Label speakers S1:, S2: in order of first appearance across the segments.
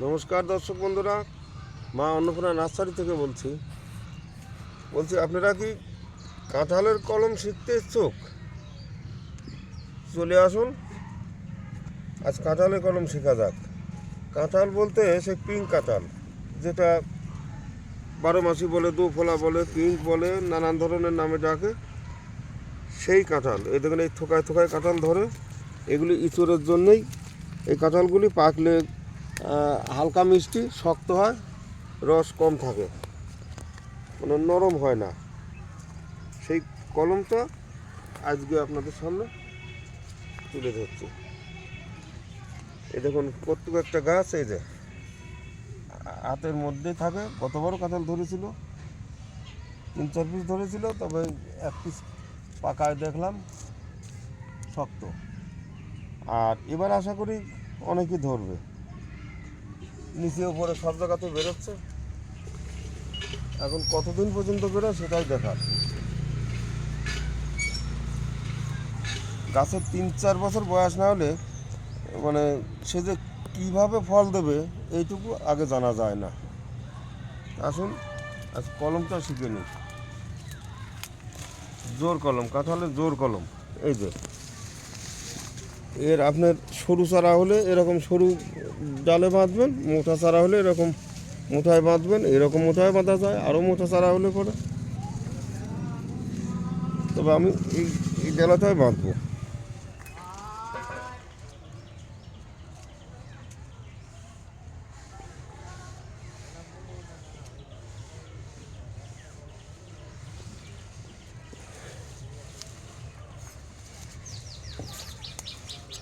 S1: নমস্কার দর্শক বন্ধুরা, মা অন্নপূর্ণা নার্সারি থেকে বলছি আপনারা কি কাঁঠালের কলম শিখতে ইচ্ছুক? চলে আসুন, আজ কাঁঠালের কলম শেখা যাক। কাঁঠাল বলতে সে পিঙ্ক কাঁঠাল, যেটা 12 মাসি বলে, দুফলা বলে, পিঙ্ক বলে, নানান ধরনের নামে ডাকে, সেই কাঁঠাল। এই দেখুন, এই থোকায় থোকায় কাঁঠাল ধরে। এগুলি ইঁচড়ের জন্যই। এই কাঁঠালগুলি পাকলে হালকা মিষ্টি, শক্ত হয়, রস কম থাকে, মানে নরম হয় না। সেই কলমটা আজকে আপনাদের সামনে তুলে ধরছি। এই দেখুন, প্রত্যেক একটা গাছ এই যে হাতের মধ্যেই থাকে। গতবারও কাঁঠাল ধরেছিল, 3-4 পিস ধরেছিল, তবে 1 পিস পাকায় দেখলাম শক্ত। আর এবার আশা করি অনেকই ধরবে। নিচে উপরে সব জায়গাতে বেরোচ্ছে। এখন কতদিন পর্যন্ত বেরোয় সেটাই দেখার। গাছের 3-4 বছর বয়স না হলে মানে সে যে কীভাবে ফল দেবে এইটুকু আগে জানা যায় না। আসুন আজ কলমটা শিখে নিই। জোর কলম, কাঁঠালের জোর কলম। এই যে এর আপনার সরু চারা হলে এরকম সরু ডালে বাঁধবেন, মোটা চারা হলে এরকম মোটায় বাঁধবেন। এরকম মোটায় বাঁধা যায়, আরও মোটা চারা হলে পরে। তবে আমি এই ডালাটায় বাঁধবো।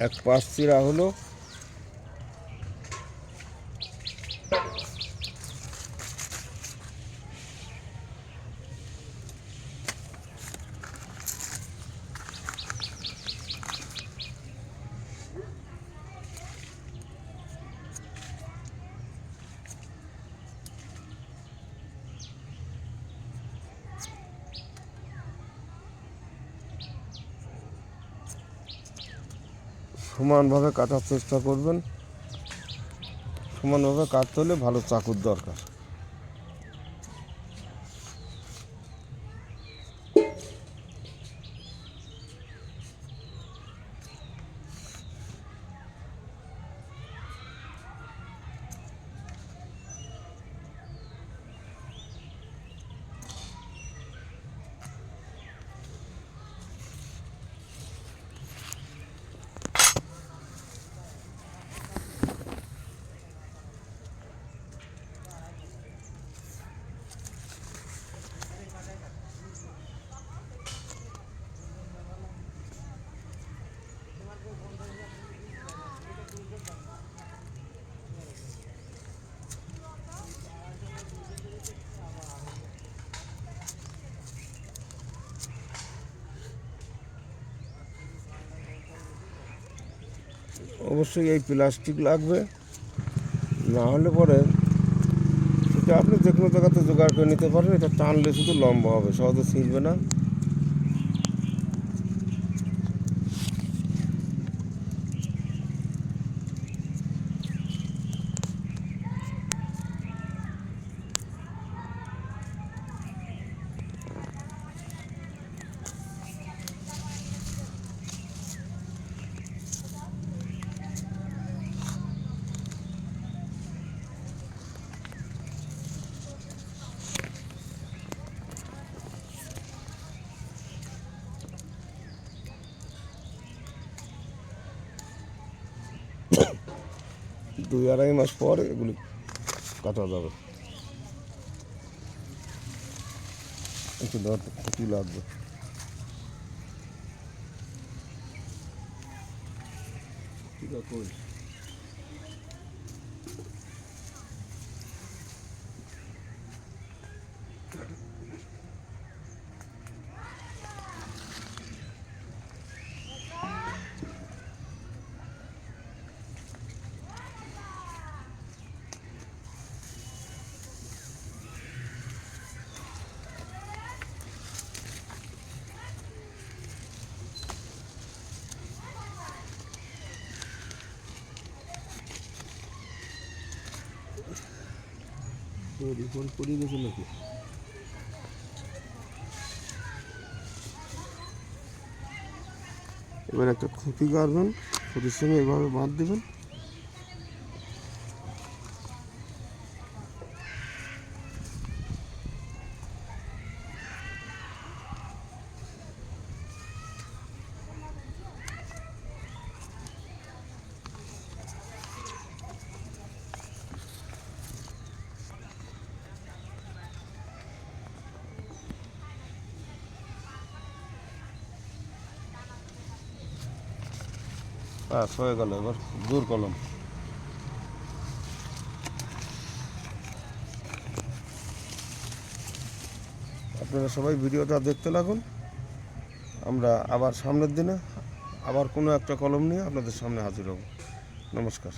S1: এক পাশ চিরা হলো। সমানভাবে কাটার চেষ্টা করবেন। সমানভাবে কাটতে হলে ভালো চাকুর দরকার। অবশ্যই এই প্লাস্টিক লাগবে, না হলে পরে এটা আপনি যে কোনো জায়গাতে জোগাড় করে নিতে পারেন। এটা টানলে শুধু লম্বা হবে, সহজে ছিঁড়বে না। দুই আড়াই মাস পর এগুলি কাটা যাবে। একটু ক্ষতি লাগবে। ঠিক আছে। পড়িয়ে গেছে নাকি? এবার একটা খুঁটি গাড়বেন, খুঁটির সঙ্গে এভাবে বাঁধ দেবেন। ব্যাস হয়ে গেল। এবার জোর কলম। আপনারা সবাই ভিডিওটা দেখতে লাগুন। আমরা আবার সামনের দিনে আবার কোনো একটা কলম নিয়ে আপনাদের সামনে হাজির হব। নমস্কার।